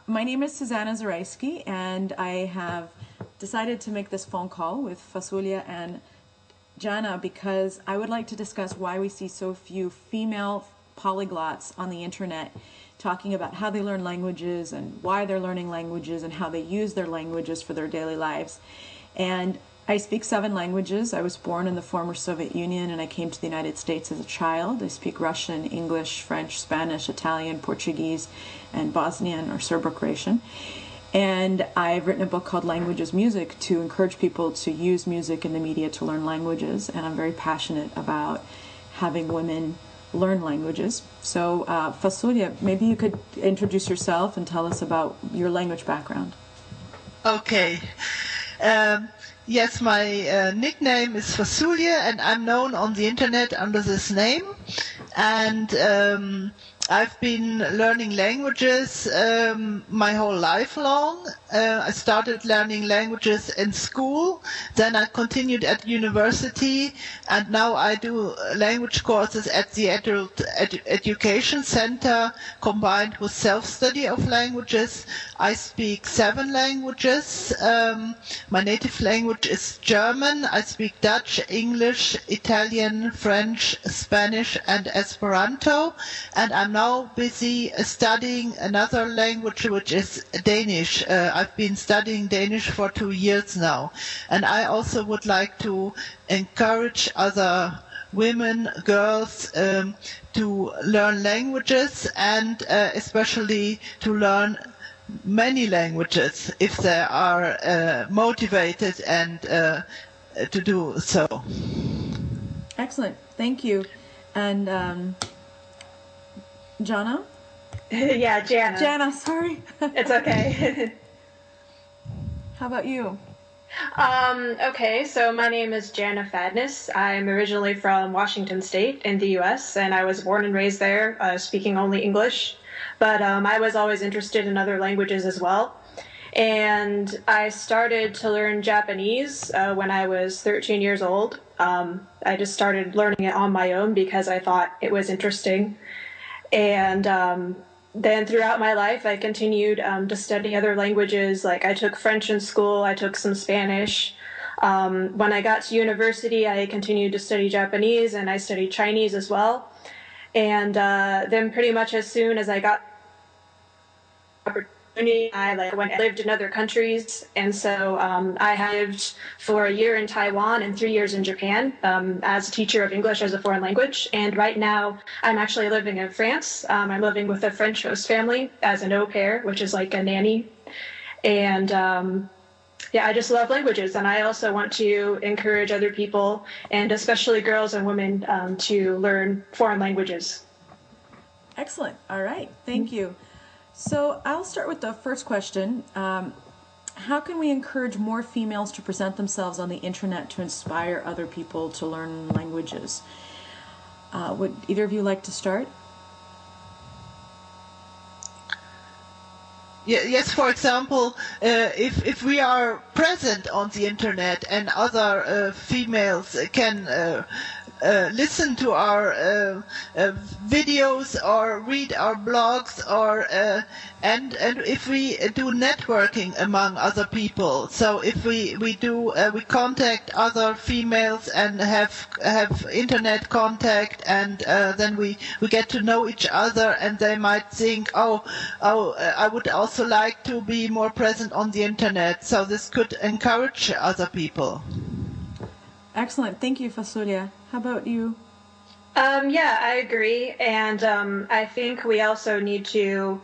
My name is Susanna Zarajski, and I have decided to make this phone call with Fasulia and Jana because I would like to discuss why we see so few female polyglots on the internet talking about how they learn languages and why they're learning languages and how they use their languages for their daily lives. And I speak 7 languages. I was born in the former Soviet Union and I came to the United States as a child. I speak Russian, English, French, Spanish, Italian, Portuguese, and Bosnian or Serbo-Croatian. And I've written a book called Languages Music to encourage people to use music in the media to learn languages. And I'm very passionate about having women learn languages. So Fasulia, maybe you could introduce yourself and tell us about your language background. Okay. Yes, my nickname is Fasulia, and I'm known on the internet under this name. And I've been learning languages my whole life long. I started learning languages in school, then I continued at university, and now I do language courses at the Adult Education Center combined with self-study of languages. I speak 7 languages. My native language is German. I speak Dutch, English, Italian, French, Spanish, and Esperanto. And I'm now busy studying another language, which is Danish. I've been studying Danish for 2 years now. And I also would like to encourage other women, girls, to learn languages and especially to learn many languages if they are motivated and to do so. Excellent. Thank you. And Jana? Yeah, Jana. Jana, sorry. It's okay. How about you? Okay, so my name is Jana Fadness. I'm originally from Washington State in the U.S., and I was born and raised there, speaking only English. But I was always interested in other languages as well. And I started to learn Japanese when I was 13 years old. I just started learning it on my own because I thought it was interesting. And then throughout my life, I continued to study other languages. Like I took French in school, I took some Spanish. When I got to university, I continued to study Japanese and I studied Chinese as well. And then pretty much as soon as I got opportunity, I lived in other countries. And so I lived for a year in Taiwan and 3 years in Japan as a teacher of English as a foreign language. And right now I'm actually living in France. I'm living with a French host family as an au pair, which is like a nanny. And yeah, I just love languages. And I also want to encourage other people, and especially girls and women, to learn foreign languages. Excellent. All right. Thank you. So I'll start with the first question. How can we encourage more females to present themselves on the internet to inspire other people to learn languages? Would either of you like to start? Yes, for example, if we are present on the internet and other females can listen to our videos or read our blogs, or and if we do networking among other people, so if we contact other females and have internet contact, and then we get to know each other, and they might think, oh, I would also like to be more present on the internet, so this could encourage other people. Excellent. Thank you, Fasulia. How about you? Yeah, I agree. And I think we also need to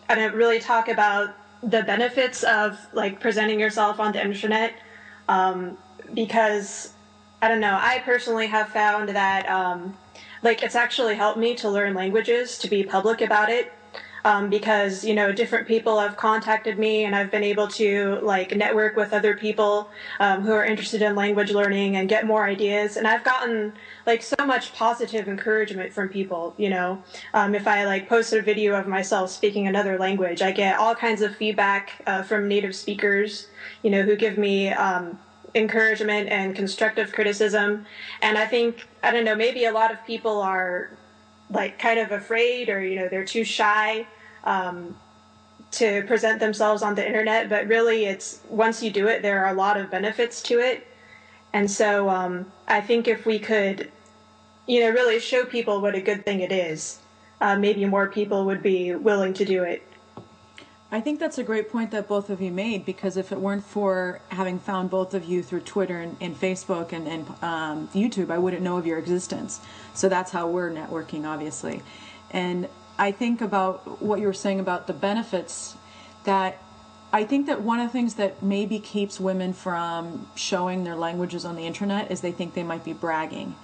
really talk about the benefits of presenting yourself on the internet, because I don't know, I personally have found that it's actually helped me to learn languages, to be public about it. Because, different people have contacted me and I've been able to network with other people who are interested in language learning and get more ideas. And I've gotten so much positive encouragement from people, if I post a video of myself speaking another language, I get all kinds of feedback from native speakers, who give me encouragement and constructive criticism. And I think, I don't know, maybe a lot of people are kind of afraid, or they're too shy to present themselves on the internet, but really it's once you do it, there are a lot of benefits to it. And so I think if we could, really show people what a good thing it is, maybe more people would be willing to do it. I think that's a great point that both of you made, because if it weren't for having found both of you through Twitter and Facebook and YouTube, I wouldn't know of your existence. So that's how we're networking, obviously. And I think about what you were saying about the benefits, that I think that one of the things that maybe keeps women from showing their languages on the internet is they think they might be bragging.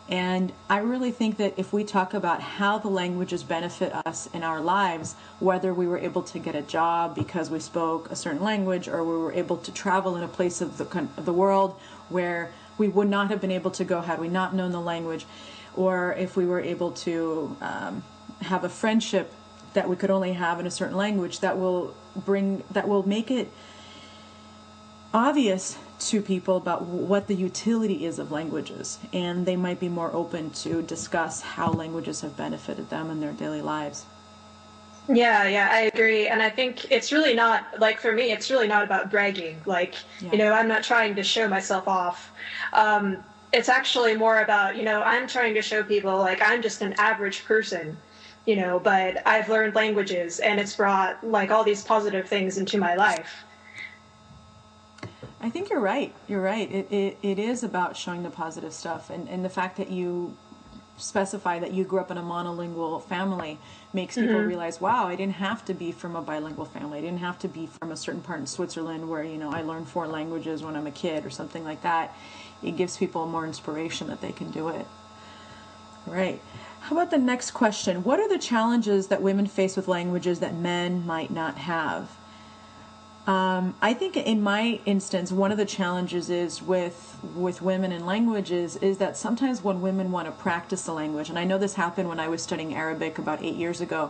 And I really think that if we talk about how the languages benefit us in our lives, whether we were able to get a job because we spoke a certain language, or we were able to travel in a place of the world where we would not have been able to go had we not known the language, or if we were able to have a friendship that we could only have in a certain language, that will make it obvious to people about what the utility is of languages, and they might be more open to discuss how languages have benefited them in their daily lives. Yeah, I agree. And I think it's really not, like for me, it's really not about bragging. Like, I'm not trying to show myself off. It's actually more about, I'm trying to show people like I'm just an average person, but I've learned languages and it's brought like all these positive things into my life. I think you're right. You're right. It is about showing the positive stuff, and the fact that you specify that you grew up in a monolingual family makes people realize, wow, I didn't have to be from a bilingual family. I didn't have to be from a certain part in Switzerland where, I learned 4 languages when I'm a kid or something like that. It gives people more inspiration that they can do it. Right. How about the next question? What are the challenges that women face with languages that men might not have? I think in my instance, one of the challenges is with women in languages is that sometimes when women want to practice the language, and I know this happened when I was studying Arabic about 8 years ago,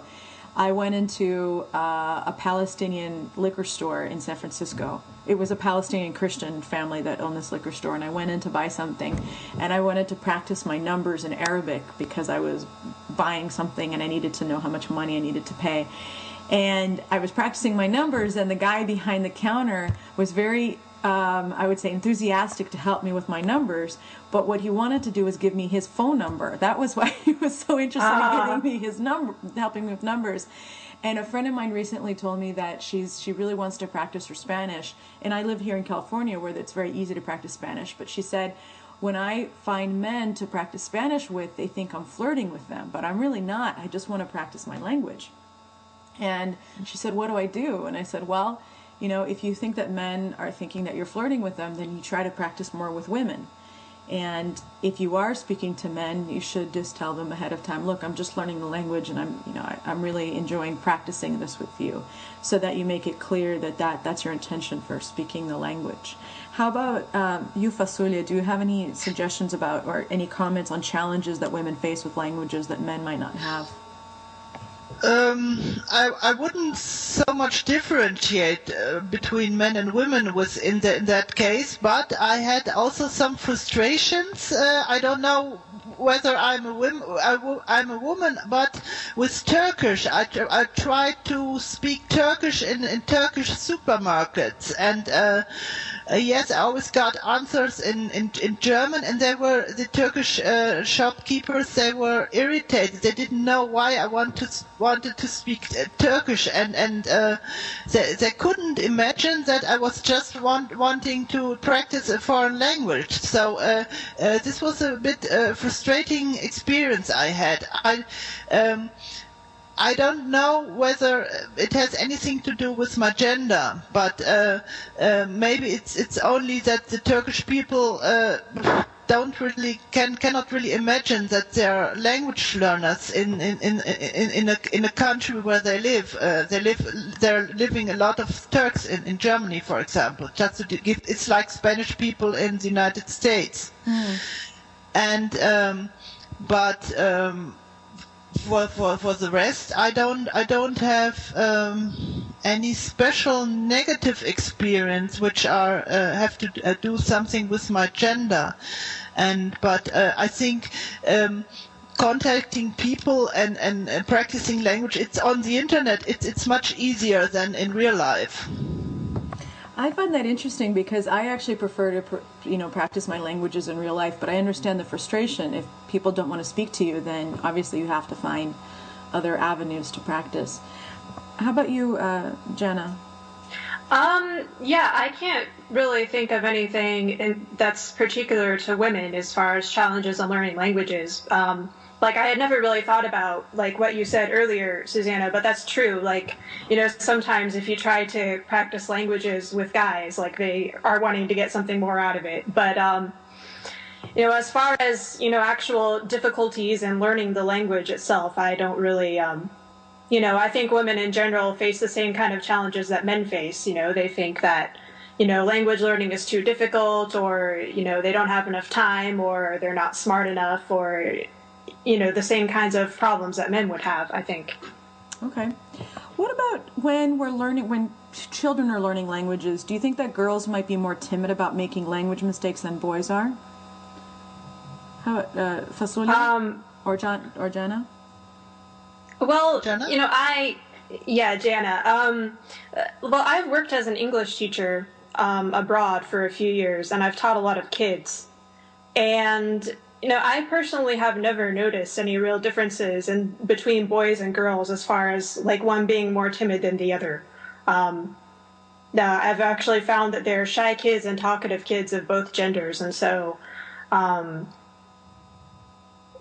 I went into a Palestinian liquor store in San Francisco. It was a Palestinian Christian family that owned this liquor store, and I went in to buy something, and I wanted to practice my numbers in Arabic because I was buying something and I needed to know how much money I needed to pay. And I was practicing my numbers, and the guy behind the counter was very, I would say, enthusiastic to help me with my numbers. But what he wanted to do was give me his phone number. That was why he was so interested in giving me his number, helping me with numbers. And a friend of mine recently told me that she really wants to practice her Spanish. And I live here in California where it's very easy to practice Spanish. But she said, when I find men to practice Spanish with, they think I'm flirting with them. But I'm really not. I just want to practice my language. And she said, what do I do? And I said, well, if you think that men are thinking that you're flirting with them, then you try to practice more with women. And if you are speaking to men, you should just tell them ahead of time, look, I'm just learning the language, and I'm really enjoying practicing this with you, so that you make it clear that's your intention for speaking the language. How about you, Fasulia? Do you have any suggestions about or any comments on challenges that women face with languages that men might not have? I wouldn't so much differentiate between men and women in that case, but I had also some frustrations. I don't know whether I'm a woman, but with Turkish, I tried to speak Turkish in Turkish supermarkets, and yes, I always got answers in German, and the Turkish shopkeepers, they were irritated. They didn't know why I wanted to speak Turkish, and they couldn't imagine that I was just wanting to practice a foreign language. So this was a bit frustrating experience I had. I don't know whether it has anything to do with my gender, but maybe it's only that the Turkish people cannot really imagine that they are language learners in a country where they live. They're living a lot of Turks in Germany, for example. Just to give, it's like Spanish people in the United States, and but. For the rest, I don't have any special negative experience which have to do something with my gender, but I think contacting people and practicing language, it's on the internet. It's much easier than in real life. I find that interesting because I actually prefer to, practice my languages in real life. But I understand the frustration. If people don't want to speak to you, then obviously you have to find other avenues to practice. How about you, Jana? Yeah, I can't really think of anything that's particular to women as far as challenges on learning languages. Like, I had never really thought about, like, what you said earlier, Susanna, but that's true. Like, sometimes if you try to practice languages with guys, like, they are wanting to get something more out of it. But, as far as, actual difficulties in learning the language itself, I don't really, I think women in general face the same kind of challenges that men face. They think that, language learning is too difficult, or, they don't have enough time, or they're not smart enough, or, the same kinds of problems that men would have, I think. Okay. What about when children are learning languages, do you think that girls might be more timid about making language mistakes than boys are? How about Fasulia or Jana? Well, Jana? Jana. Well, I've worked as an English teacher abroad for a few years, and I've taught a lot of kids. And, I personally have never noticed any real differences between boys and girls as far as, like, one being more timid than the other. I've actually found that there are shy kids and talkative kids of both genders, and so,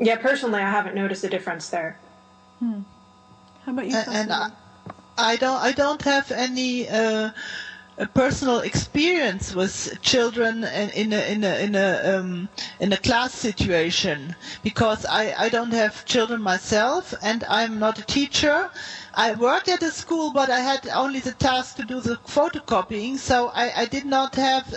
personally, I haven't noticed a difference there. How about you? And I don't have any a personal experience with children in a class situation, because I don't have children myself, and I'm not a teacher. I worked at a school, but I had only the task to do the photocopying, so I did not have.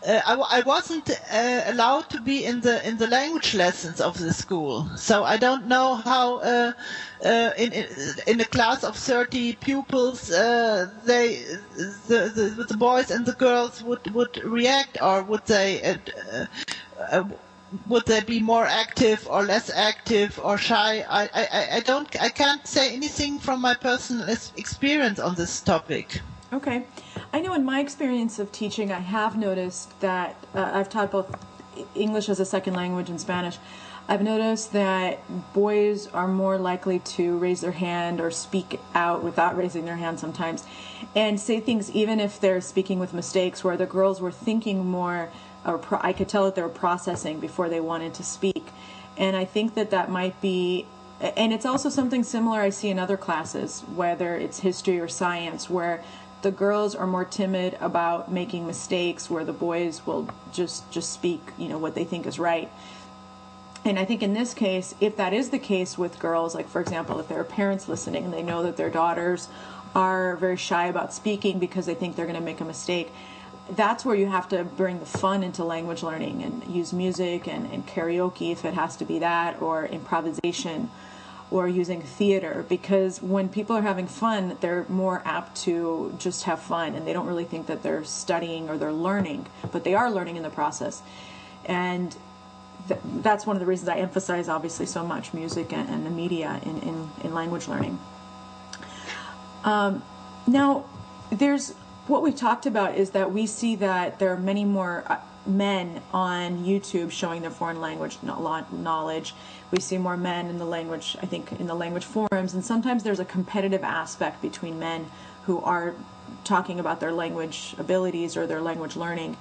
I wasn't allowed to be in the language lessons of the school, so I don't know how in a class of 30 pupils the boys and the girls would react, or would they be more active or less active or shy? I can't say anything from my personal experience on this topic. Okay. I know in my experience of teaching, I have noticed that I've taught both English as a second language and Spanish. I've noticed that boys are more likely to raise their hand or speak out without raising their hand sometimes, and say things even if they're speaking with mistakes, where the girls were thinking more, or I could tell that they were processing before they wanted to speak. And I think that might be, and it's also something similar I see in other classes, whether it's history or science, where the girls are more timid about making mistakes, where the boys will just speak, what they think is right. And I think in this case, if that is the case with girls, like, for example, if there are parents listening and they know that their daughters are very shy about speaking because they think they're going to make a mistake, that's where you have to bring the fun into language learning and use music and karaoke, if it has to be that, or improvisation, or using theater, because when people are having fun, they're more apt to just have fun, and they don't really think that they're studying or they're learning, but they are learning in the process. And that's one of the reasons I emphasize, obviously, so much music and the media in language learning. Now, what we talked about is that we see that there are many more men on YouTube showing their foreign language knowledge. We see more men in the language, I think, in the language forums, and sometimes there's a competitive aspect between men who are talking about their language abilities or their language learning.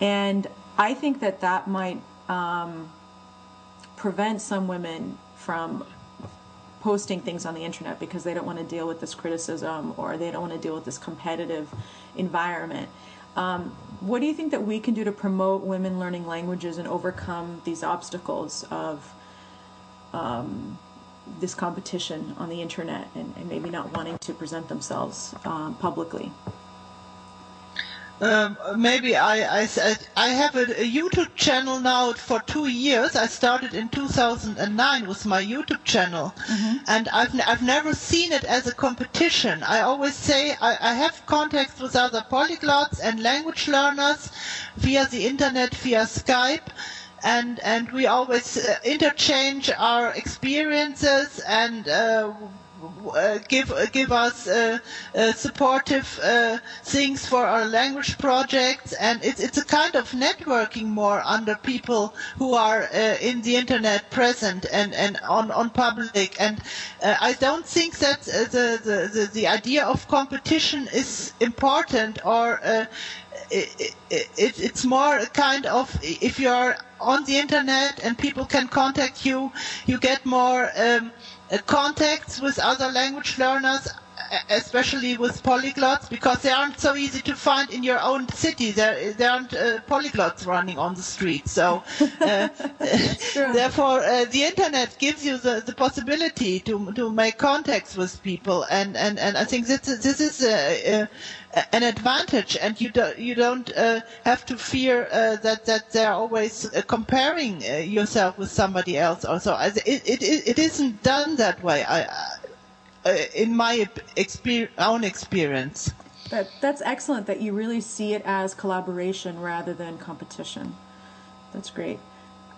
And I think that might prevent some women from posting things on the internet because they don't want to deal with this criticism, or they don't want to deal with this competitive environment. What do you think that we can do to promote women learning languages and overcome these obstacles of this competition on the internet and maybe not wanting to present themselves publicly? Maybe I have a YouTube channel now for 2 years. I started in 2009 with my YouTube channel, and I've never seen it as a competition. I always say I have contacts with other polyglots and language learners via the internet, via Skype, and we always interchange our experiences and give us supportive things for our language projects, and it's a kind of networking more under people who are in the internet present and on public. And I don't think that the idea of competition is important, or it's more a kind of, if you're on the internet and people can contact you, you get more contacts with other language learners, especially with polyglots, because they aren't so easy to find in your own city. There aren't polyglots running on the street. So therefore the internet gives you the possibility to make contacts with people, and I think this is an advantage, and you don't have to fear that they're always comparing yourself with somebody else. Also, it isn't done that way. In my own experience. That's excellent that you really see it as collaboration rather than competition. That's great.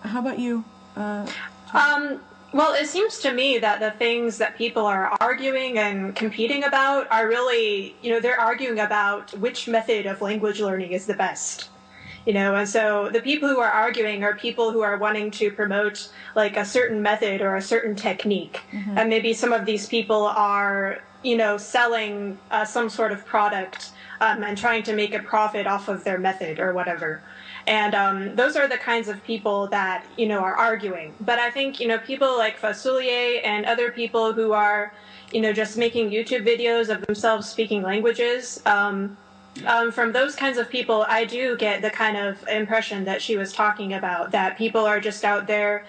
How about you? Well, it seems to me that the things that people are arguing and competing about are really, they're arguing about which method of language learning is the best. And so the people who are arguing are people who are wanting to promote like a certain method or a certain technique. Mm-hmm. And maybe some of these people are, selling some sort of product and trying to make a profit off of their method or whatever. And those are the kinds of people that, are arguing. But I think, people like Fasulie and other people who are, just making YouTube videos of themselves speaking languages, from those kinds of people, I do get the kind of impression that she was talking about, that people are just out there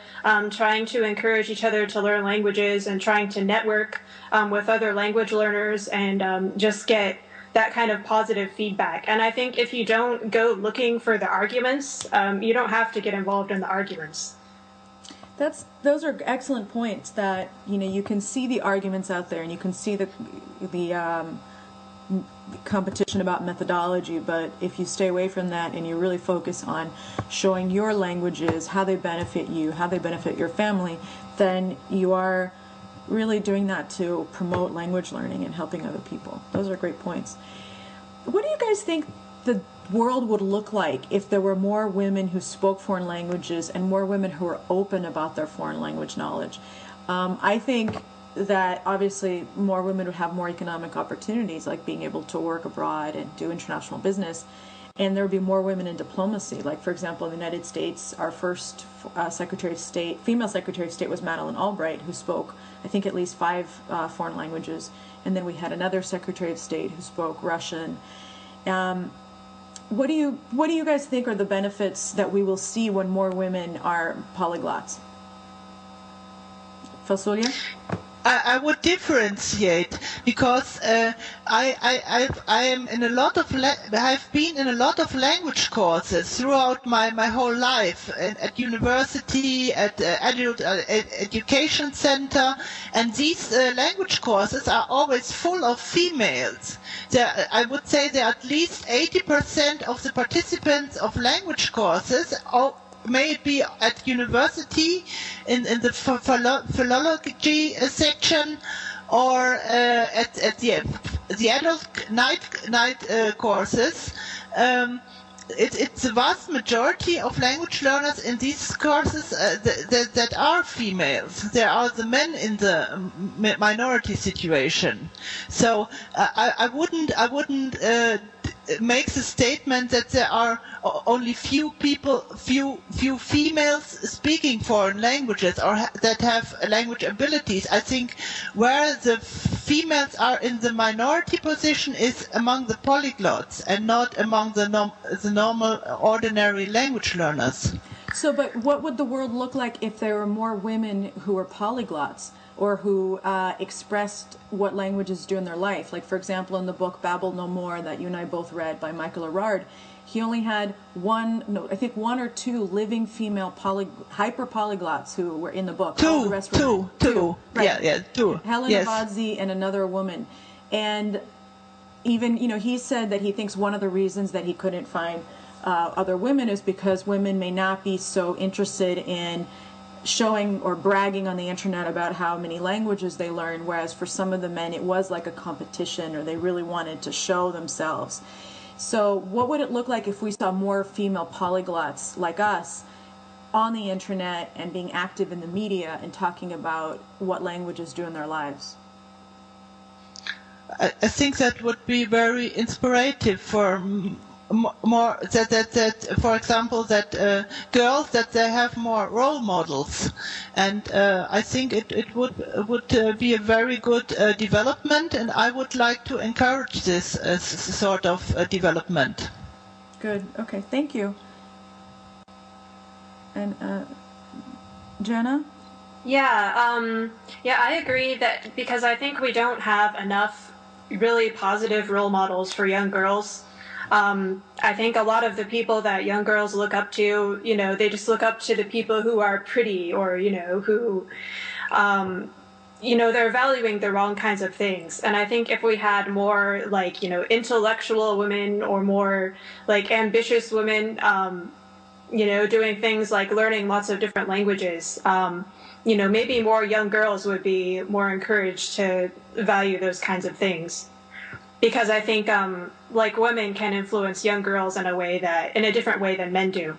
trying to encourage each other to learn languages and trying to network with other language learners and just get that kind of positive feedback. And I think if you don't go looking for the arguments, you don't have to get involved in the arguments. Those are excellent points, that you can see the arguments out there and you can see the competition about methodology, but if you stay away from that and you really focus on showing your languages, how they benefit you, how they benefit your family, then you are really doing that to promote language learning and helping other people. Those are great points. What do you guys think the world would look like if there were more women who spoke foreign languages and more women who were open about their foreign language knowledge? I think that obviously more women would have more economic opportunities, like being able to work abroad and do international business, and there would be more women in diplomacy. Like, for example, in the United States, our first Secretary of State, female Secretary of State, was Madeleine Albright, who spoke, I think, at least 5 foreign languages, and then we had another Secretary of State who spoke Russian. What do you guys think are the benefits that we will see when more women are polyglots? Fasulia? I would differentiate, because I've been in a lot of language courses throughout my whole life, at university, at adult education center, and these language courses are always full of females. I would say there are at least 80% of the participants of language courses may it be at university in the philology section, or at the adult night courses. It's the vast majority of language learners in these courses that are females. There are the men in the minority situation. So I wouldn't make the statement that there are only few females speaking foreign languages or that have language abilities. I think where the females are in the minority position is among the polyglots and not among the normal, ordinary language learners. So, but what would the world look like if there were more women who were polyglots, or who expressed what languages do in their life? Like, for example, in the book Babel No More that you and I both read by Michael Erard, he only had one or two living female hyper-polyglots who were in the book. Two. Right. Yeah, two. Helen Abadzi and another woman. And even, he said that he thinks one of the reasons that he couldn't find other women is because women may not be so interested in showing or bragging on the internet about how many languages they learn, whereas for some of the men it was like a competition, or they really wanted to show themselves. So what would it look like if we saw more female polyglots like us on the internet and being active in the media and talking about what languages do in their lives? I think that would be very inspirative for more that for example that girls, that they have more role models, and I think it would be a very good development, and I would like to encourage this sort of development. Good. Okay. Thank you. And Jenna? Yeah, I agree that, because I think we don't have enough really positive role models for young girls. I think a lot of the people that young girls look up to, they just look up to the people who are pretty, or, who, they're valuing the wrong kinds of things. And I think if we had more, like, intellectual women, or more, like, ambitious women, doing things like learning lots of different languages, maybe more young girls would be more encouraged to value those kinds of things. Because I think, like, women can influence young girls in a different way than men do.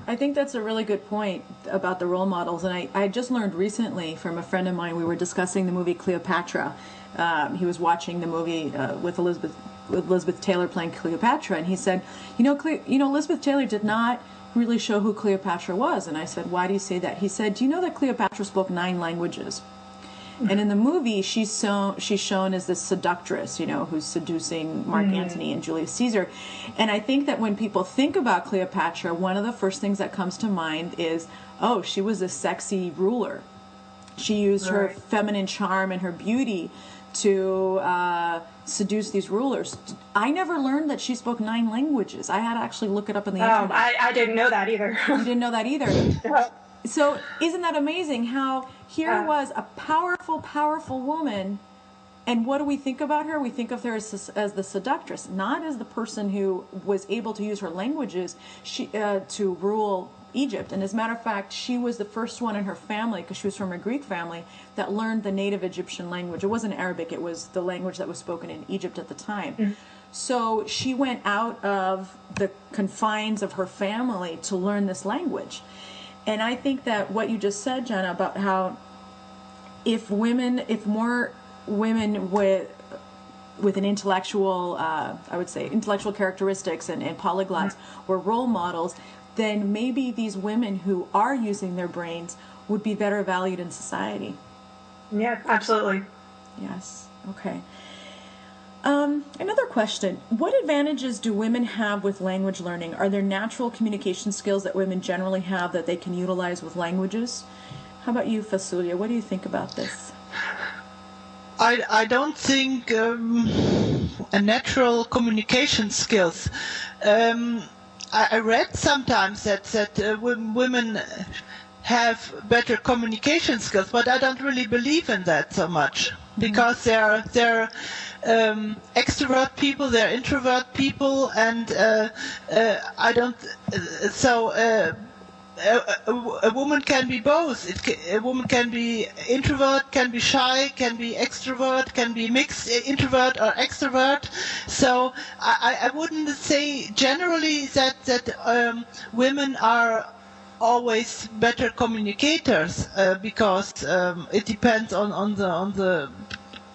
I think that's a really good point about the role models. And I just learned recently from a friend of mine, we were discussing the movie Cleopatra. He was watching the movie with Elizabeth Taylor playing Cleopatra, and he said, Elizabeth Taylor did not really show who Cleopatra was. And I said, why do you say that? He said, do you know that Cleopatra spoke 9 languages? And in the movie, she's shown as this seductress, who's seducing Mark Antony and Julius Caesar. And I think that when people think about Cleopatra, one of the first things that comes to mind is, oh, she was a sexy ruler. She used her feminine charm and her beauty to seduce these rulers. I never learned that she spoke 9 languages. I had to actually look it up on the internet. I didn't know that either. You didn't know that either. So isn't that amazing how here was a powerful, powerful woman, and what do we think about her? We think of her as the seductress, not as the person who was able to use her languages to rule Egypt. And as a matter of fact, she was the first one in her family, because she was from a Greek family, that learned the native Egyptian language. It wasn't Arabic, it was the language that was spoken in Egypt at the time. So she went out of the confines of her family to learn this language. And I think that what you just said, Jenna, about how if more women with an intellectual, I would say, intellectual characteristics and polyglots were role models, then maybe these women who are using their brains would be better valued in society. Yeah, absolutely. Yes. Okay. Another question. What advantages do women have with language learning? Are there natural communication skills that women generally have that they can utilize with languages? How about you, Fasulia? What do you think about this? I don't think a natural communication skills. I read sometimes that women have better communication skills, but I don't really believe in that so much, because they're extrovert people, they're introvert people, and I don't. So a woman can be both. A woman can be introvert, can be shy, can be extrovert, can be mixed introvert or extrovert. So I wouldn't say generally that women are always better communicators, because it depends on the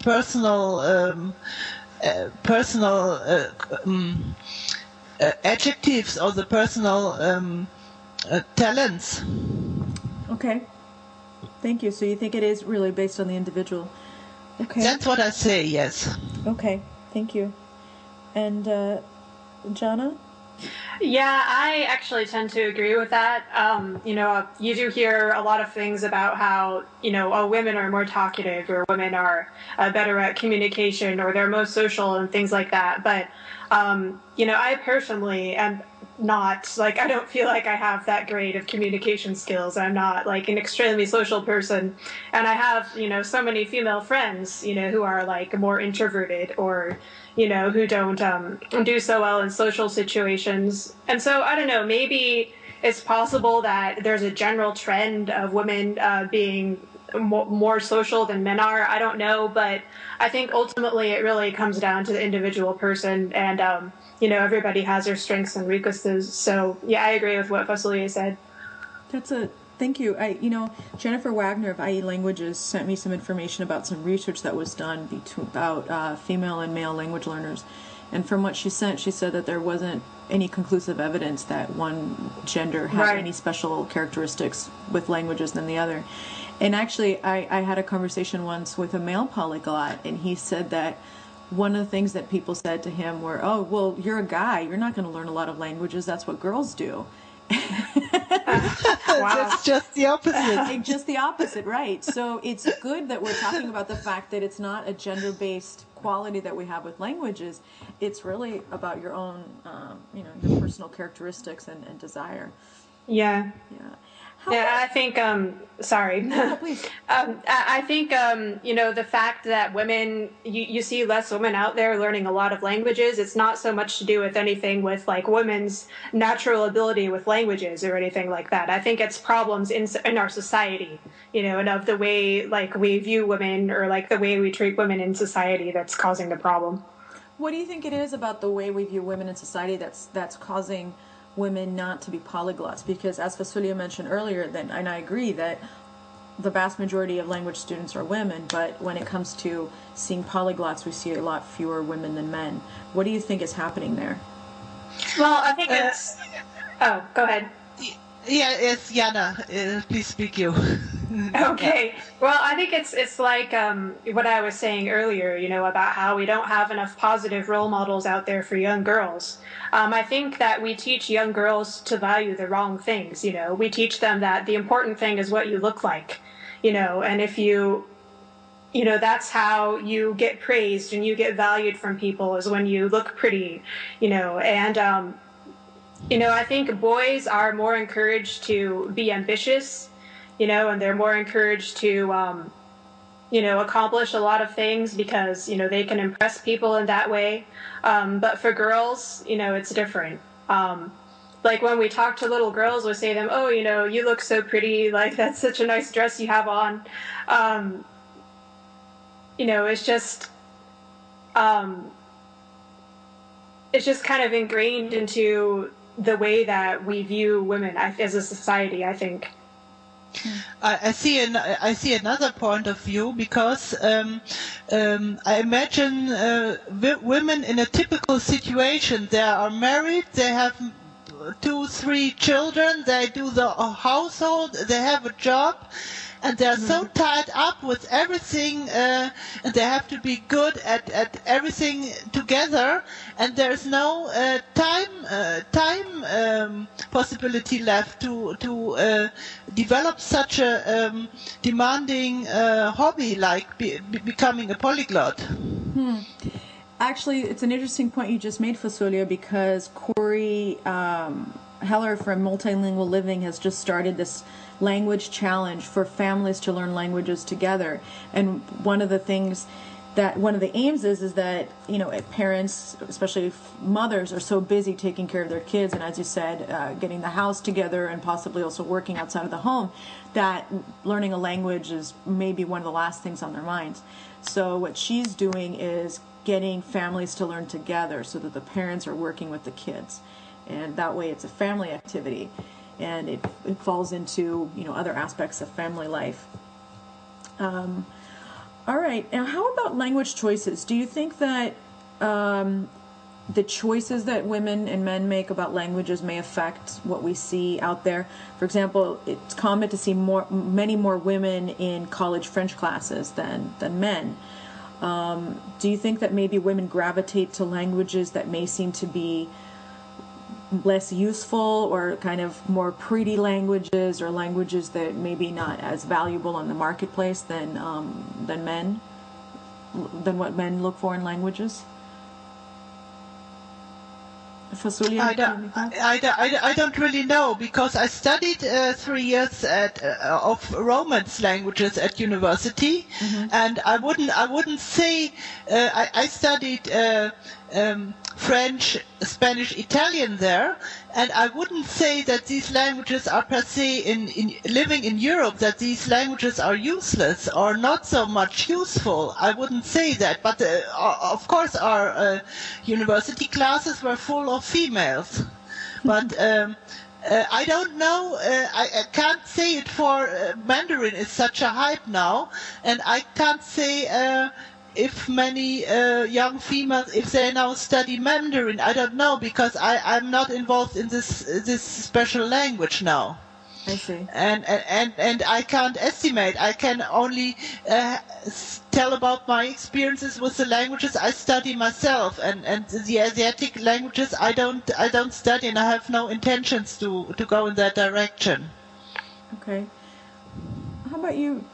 personal adjectives or the personal talents. Okay. Thank you. So you think it is really based on the individual. Okay. That's what I say, yes. Okay. Thank you. And Jana? Yeah, I actually tend to agree with that. You do hear a lot of things about how, women are more talkative, or women are better at communication, or they're most social and things like that. But, I personally am not like, I don't feel like I have that great of communication skills. I'm not like an extremely social person, and I have, so many female friends, who are like more introverted, or who don't do so well in social situations. And so I don't know, maybe it's possible that there's a general trend of women being more social than men are. I don't know, but I think ultimately it really comes down to the individual person, and everybody has their strengths and weaknesses. So yeah, I agree with what Fasulia said. Thank you. Jennifer Wagner of IE Languages sent me some information about some research that was done about female and male language learners. And from what she sent, she said that there wasn't any conclusive evidence that one gender had any special characteristics with languages than the other. And actually, I had a conversation once with a male polyglot, and he said that one of the things that people said to him were, "Oh, well, you're a guy. You're not going to learn a lot of languages. That's what girls do." That's just the opposite. Just the opposite, right? So it's good that we're talking about the fact that it's not a gender-based quality that we have with languages. It's really about your own, your personal characteristics and desire. Yeah. Yeah. I think, sorry. No, please. I think, the fact that women, you see less women out there learning a lot of languages, it's not so much to do with anything with like women's natural ability with languages or anything like that. I think it's problems in our society, and of the way like we view women, or like the way we treat women in society, that's causing the problem. What do you think it is about the way we view women in society that's causing women not to be polyglots? Because as Fasulia mentioned earlier, and I agree that the vast majority of language students are women, but when it comes to seeing polyglots, we see a lot fewer women than men. What do you think is happening there? Well, I think it's... Oh, go ahead. Yeah, it's Jana. Please speak you. Okay. Well, I think it's like what I was saying earlier, about how we don't have enough positive role models out there for young girls. I think that we teach young girls to value the wrong things. We teach them that the important thing is what you look like, and if that's how you get praised and you get valued from people, is when you look pretty, and I think boys are more encouraged to be ambitious, and they're more encouraged to, accomplish a lot of things because, they can impress people in that way. But for girls, it's different. Like when we talk to little girls, we say to them, "Oh, you look so pretty. Like, that's such a nice dress you have on." It's just kind of ingrained into the way that we view women as a society, I think. I see another point of view, because I imagine women in a typical situation. They are married, they have 2-3 children, they do the household, they have a job, and they are so tied up with everything, and they have to be good at everything together, and there is no time possibility left to develop such a demanding hobby like becoming a polyglot. Actually, it's an interesting point you just made, Fasulia, because Corey Heller from Multilingual Living has just started this language challenge for families to learn languages together. And one of the aims is that, parents, especially mothers, are so busy taking care of their kids, and as you said, getting the house together and possibly also working outside of the home, that learning a language is maybe one of the last things on their minds. So what she's doing is getting families to learn together so that the parents are working with the kids, and that way it's a family activity, and it falls into other aspects of family life. All right, now how about language choices? Do you think that the choices that women and men make about languages may affect what we see out there? For example, it's common to see many more women in college French classes than men. Do you think that maybe women gravitate to languages that may seem to be less useful, or kind of more pretty languages, or languages that maybe not as valuable on the marketplace than what men look for in languages? Fasulia? I don't really know, because I studied 3 years of Romance languages at university, and I wouldn't say I studied French, Spanish, Italian there, and I wouldn't say that these languages are per se in living in Europe, that these languages are useless or not so much useful. I wouldn't say that, but of course our university classes were full of females. But I don't know, I can't say it for Mandarin is such a hype now, and I can't say if many young females, if they now study Mandarin, I don't know, because I'm not involved in this special language now. I see. And I can't estimate. I can only tell about my experiences with the languages I study myself, and the Asiatic languages I don't study, and I have no intentions to go in that direction. Okay. How about you,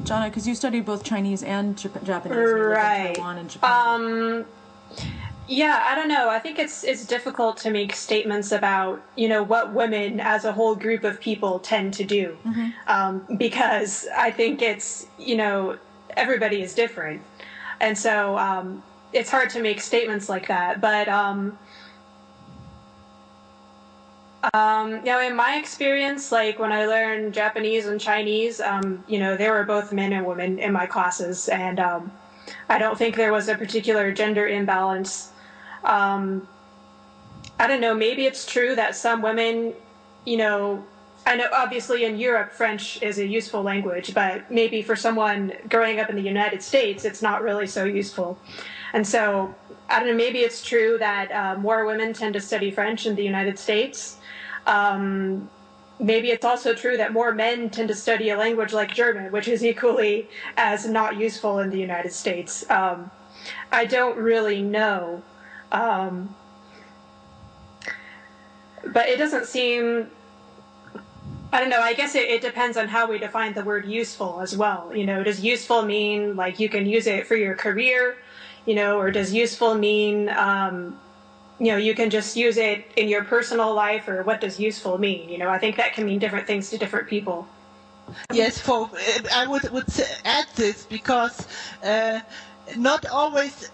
Jana? Because you studied both Chinese and Japanese. Right. In Taiwan and Japan. Yeah, I don't know. I think it's difficult to make statements about, what women as a whole group of people tend to do, because I think it's, everybody is different. And so it's hard to make statements like that. But, in my experience, like when I learned Japanese and Chinese, they were both men and women in my classes. And I don't think there was a particular gender imbalance. I don't know, maybe it's true that some women, I know obviously in Europe, French is a useful language, but maybe for someone growing up in the United States, it's not really so useful. And so, I don't know, maybe it's true that more women tend to study French in the United States. Maybe it's also true that more men tend to study a language like German, which is equally as not useful in the United States. I don't really know. But it doesn't seem, I don't know, I guess it depends on how we define the word useful as well. Does useful mean like you can use it for your career, or does useful mean, you can just use it in your personal life, or what does useful mean? I think that can mean different things to different people. Yes, I would add this, because not always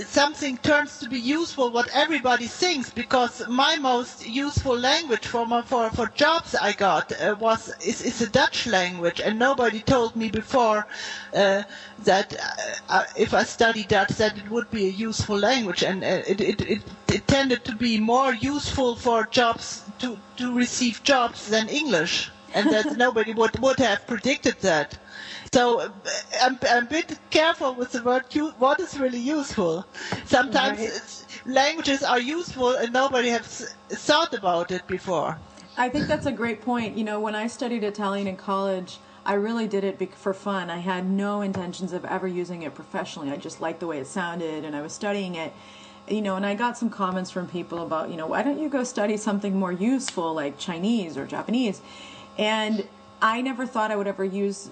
something turns to be useful what everybody thinks, because my most useful language for jobs I got is the Dutch language, and nobody told me before that if I study Dutch that it would be a useful language, and it tended to be more useful for jobs to receive jobs than English, and that nobody would have predicted that. So I'm a bit careful with the word what is really useful. Sometimes languages are useful and nobody has thought about it before. I think that's a great point. When I studied Italian in college, I really did it for fun. I had no intentions of ever using it professionally. I just liked the way it sounded, and I was studying it. And I got some comments from people about, why don't you go study something more useful like Chinese or Japanese? And I never thought I would ever use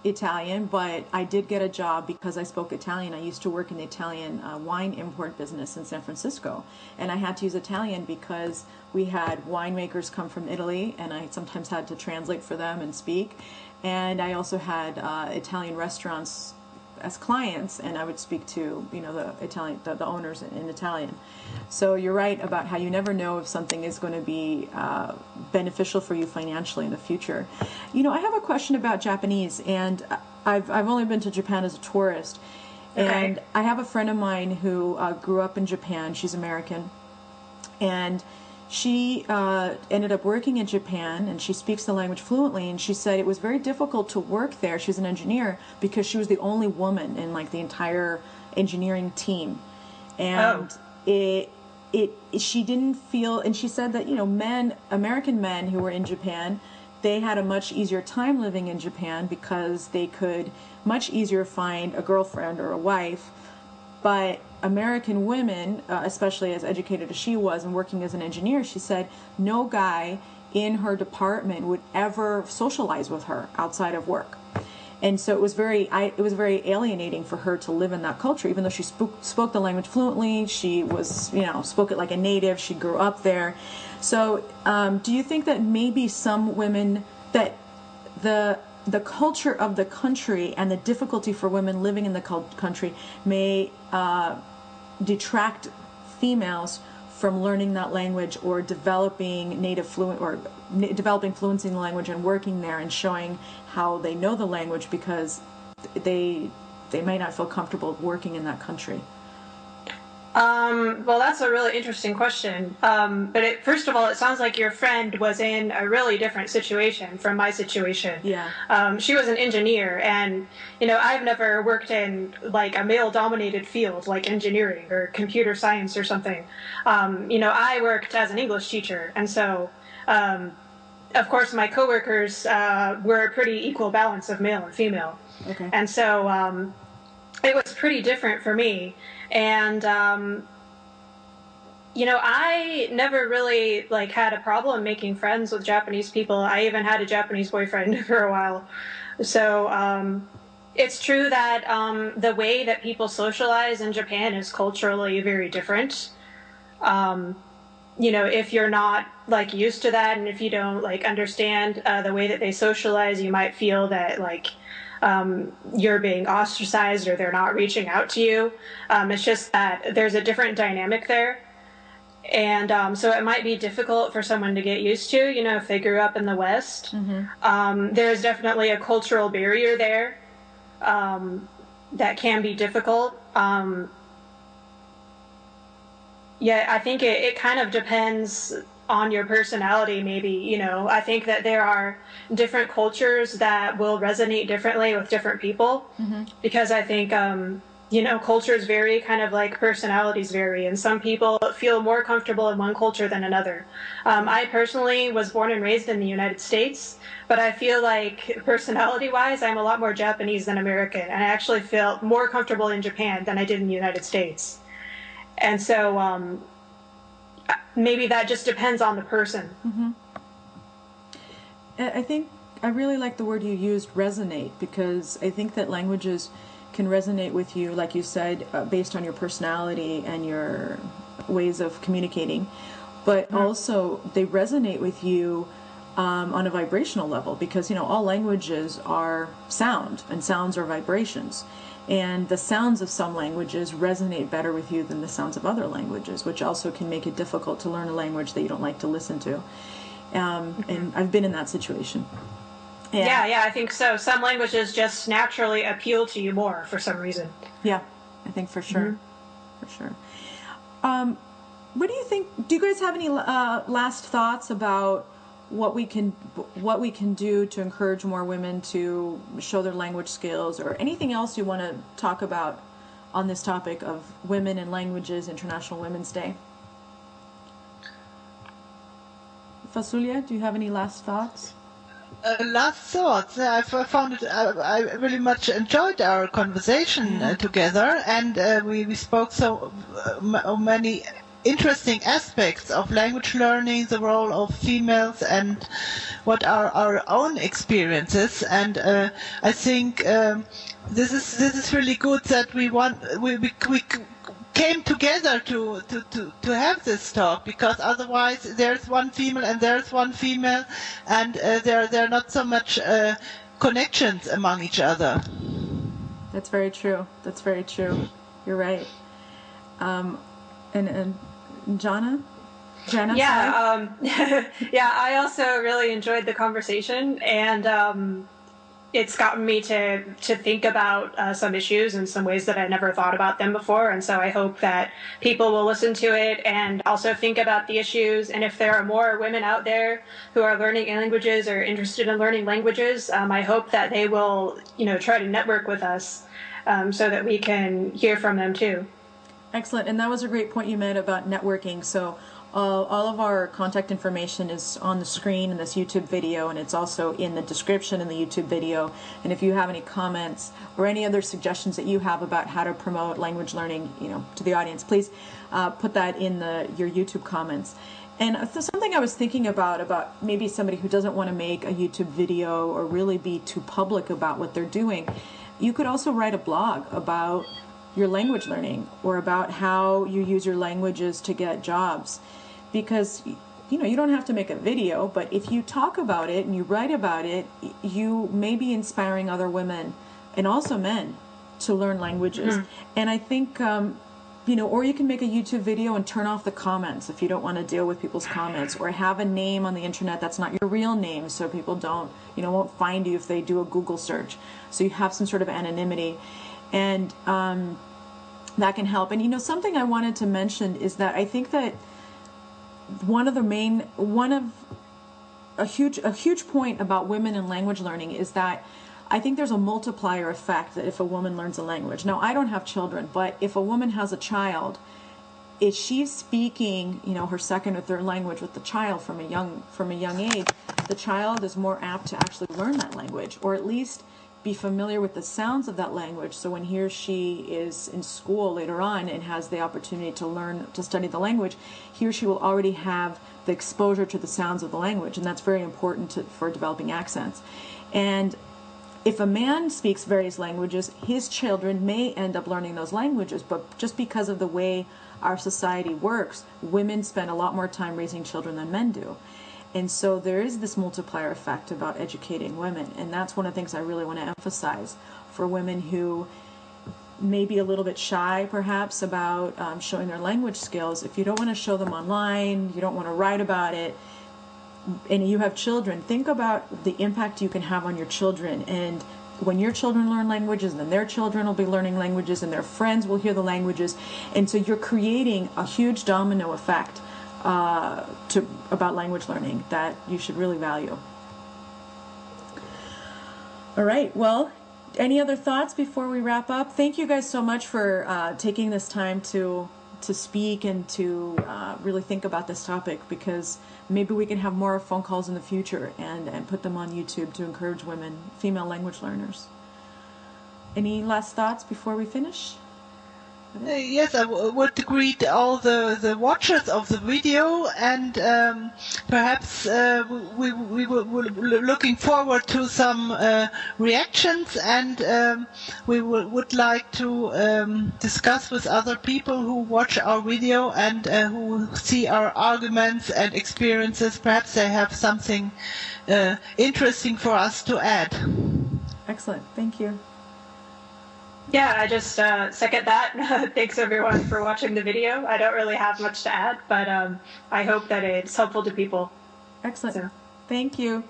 Italian, but I did get a job because I spoke Italian. I used to work in the Italian wine import business in San Francisco, and I had to use Italian because we had winemakers come from Italy, and I sometimes had to translate for them and speak. And I also had Italian restaurants as clients, and I would speak to the owners in Italian. So you're right about how you never know if something is going to be beneficial for you financially in the future. I have a question about Japanese, and I've only been to Japan as a tourist, and I have a friend of mine who grew up in Japan. She's American, and she ended up working in Japan, and she speaks the language fluently, and she said it was very difficult to work there. She's an engineer because she was the only woman in like the entire engineering team. And she didn't feel, and she said that, American men who were in Japan, they had a much easier time living in Japan because they could much easier find a girlfriend or a wife. But American women, especially as educated as she was and working as an engineer, she said no guy in her department would ever socialize with her outside of work. And so it was very alienating for her to live in that culture, even though she spoke the language fluently. She was, spoke it like a native. She grew up there. So do you think that maybe some women, that the culture of the country and the difficulty for women living in the country may detract females from learning that language or developing developing fluency in the language and working there and showing how they know the language, because they might not feel comfortable working in that country? Well, that's a really interesting question. But first of all, it sounds like your friend was in a really different situation from my situation. Yeah. She was an engineer, and, I've never worked in, like, a male-dominated field like engineering or computer science or something. I worked as an English teacher, and so, of course, my coworkers were a pretty equal balance of male and female. Okay. And so it was pretty different for me. And, I never really, had a problem making friends with Japanese people. I even had a Japanese boyfriend for a while. So it's true that the way that people socialize in Japan is culturally very different. If you're not, used to that, and if you don't, understand the way that they socialize, you might feel that, you're being ostracized or they're not reaching out to you. It's just that there's a different dynamic there. And so it might be difficult for someone to get used to, if they grew up in the West. Mm-hmm. There's definitely a cultural barrier there that can be difficult. I think it kind of depends on your personality, maybe. I think that there are different cultures that will resonate differently with different people. Mm-hmm. Because I think, cultures vary, kind of like personalities vary, and some people feel more comfortable in one culture than another. I personally was born and raised in the United States, but I feel like personality-wise, I'm a lot more Japanese than American, and I actually feel more comfortable in Japan than I did in the United States. And so, maybe that just depends on the person. Mm-hmm. I think I really like the word you used, resonate, because I think that languages can resonate with you, like you said, based on your personality and your ways of communicating, but Mm-hmm. also they resonate with you on a vibrational level, because all languages are sound, and sounds are vibrations. And the sounds of some languages resonate better with you than the sounds of other languages, which also can make it difficult to learn a language that you don't like to listen to. And I've been in that situation. And Yeah, I think so. Some languages just naturally appeal to you more for some reason. yeah, I think for sure. Mm-hmm. For sure. What do you think? Do you guys have any last thoughts about what we can do to encourage more women to show their language skills, or anything else you want to talk about on this topic of women and languages, International Women's Day? Fasulia, do you have any last thoughts? Last thoughts. I found it. I really much enjoyed our conversation together, and we spoke so many interesting aspects of language learning, the role of females, and what are our own experiences. And I think this is really good that we came together to have this talk, because otherwise there's one female and there's one female, and there are not so much connections among each other. That's very true. That's very true. You're right. And Jana? Yeah, I also really enjoyed the conversation, and it's gotten me to think about some issues in some ways that I never thought about them before. And so I hope that people will listen to it and also think about the issues. And if there are more women out there who are learning languages or interested in learning languages, I hope that they will, try to network with us so that we can hear from them too. Excellent. And that was a great point you made about networking. So all of our contact information is on the screen in this YouTube video, and it's also in the description in the YouTube video. And if you have any comments or any other suggestions that you have about how to promote language learning, to the audience, please put that in your YouTube comments. And something I was thinking about maybe somebody who doesn't want to make a YouTube video or really be too public about what they're doing, you could also write a blog about your language learning or about how you use your languages to get jobs. Because, you know, you don't have to make a video, but if you talk about it and you write about it, you may be inspiring other women and also men to learn languages. And I think, you know, or you can make a YouTube video and turn off the comments if you don't want to deal with people's comments, or have a name on the internet that's not your real name so people don't, you know, won't find you if they do a Google search. So you have some sort of anonymity. And that can help. And, you know, something I wanted to mention is that I think that a huge point about women and language learning is that I think there's a multiplier effect that if a woman learns a language. Now, I don't have children, but if a woman has a child, if she's speaking, you know, her second or third language with the child from a young age, the child is more apt to actually learn that language, or at least be familiar with the sounds of that language. So when he or she is in school later on and has the opportunity to study the language, he or she will already have the exposure to the sounds of the language, and that's very important for developing accents. And if a man speaks various languages, his children may end up learning those languages, but just because of the way our society works, women spend a lot more time raising children than men do. And so there is this multiplier effect about educating women, and that's one of the things I really want to emphasize for women who may be a little bit shy, perhaps, about showing their language skills. If you don't want to show them online, you don't want to write about it, and you have children, think about the impact you can have on your children. And when your children learn languages, then their children will be learning languages, and their friends will hear the languages. And so you're creating a huge domino effect about language learning that you should really value. All right, well, any other thoughts before we wrap up? Thank you guys so much for taking this time to speak and to really think about this topic, because maybe we can have more phone calls in the future and put them on YouTube to encourage women, female language learners. Any last thoughts before we finish? Yes, I would greet all the watchers of the video, and perhaps we were looking forward to some reactions, and we would like to discuss with other people who watch our video and who see our arguments and experiences. Perhaps they have something interesting for us to add. Excellent. Thank you. Yeah, I just second that. Thanks everyone for watching the video. I don't really have much to add, but I hope that it's helpful to people. Excellent. So. Thank you.